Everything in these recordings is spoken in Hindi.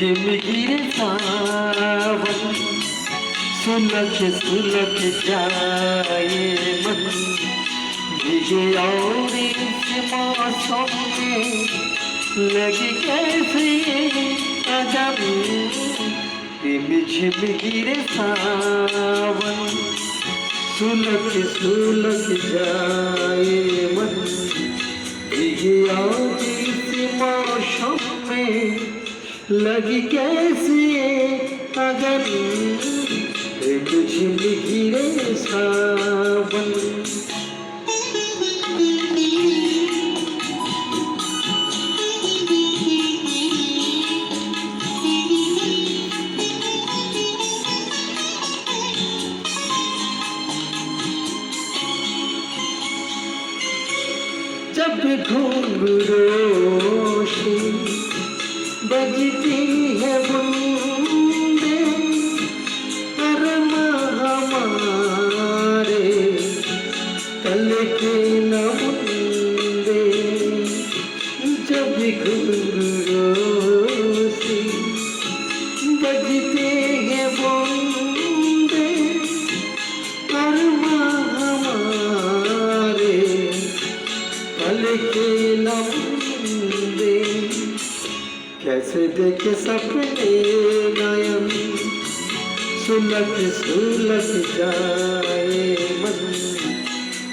झिम गिरे सावन, सुलग सुलग जाए मन, भीगे और इस मौसम में लगी कैसे अजब, झिम गिरे सावन, सुलग सुलग जाए मन, भीगे और इस मौसम में लगी कैसे अगर, झिम गिरे सावन। जब घुंघरू से बजती है बूंदे, अरमा हमारे कल के न बूंदे, जब घुंघरू से बजते हैं बूंदे, अरमा हमारे कल के लम्बे, कैसे देखे सपने नयन, सुलग सुलग जाए मन,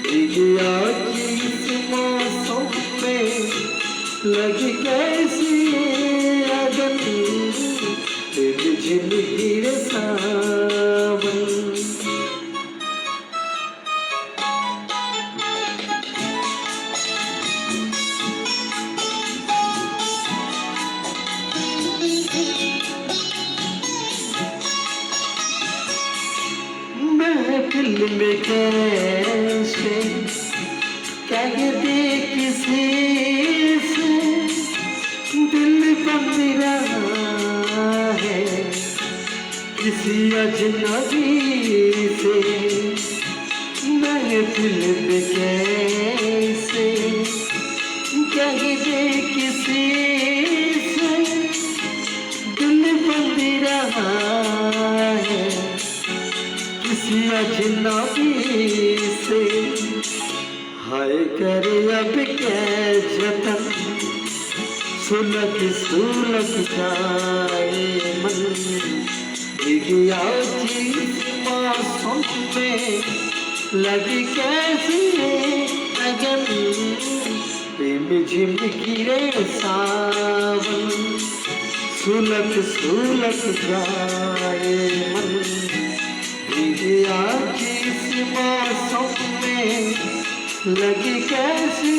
भीगिया इस मौसम में लगी कैसी अगन, झिम गिरे सावन। महफिल में कैसे कह दे किसी से, दिल बंद रहा है किसी अजनबी से, महफिल में कैसे कह दे किसी से, दिल बंद रहा है किसी अजनबी से, हाय करे अब क्या जतन, सुलग सुलग जाए मन, भीगिया जिस मौसम में लगी कैसी अगन, झिम गिरे सावन, सुलग सुलग जाए मन, भीगिया जिस मौसम में लगी कैसी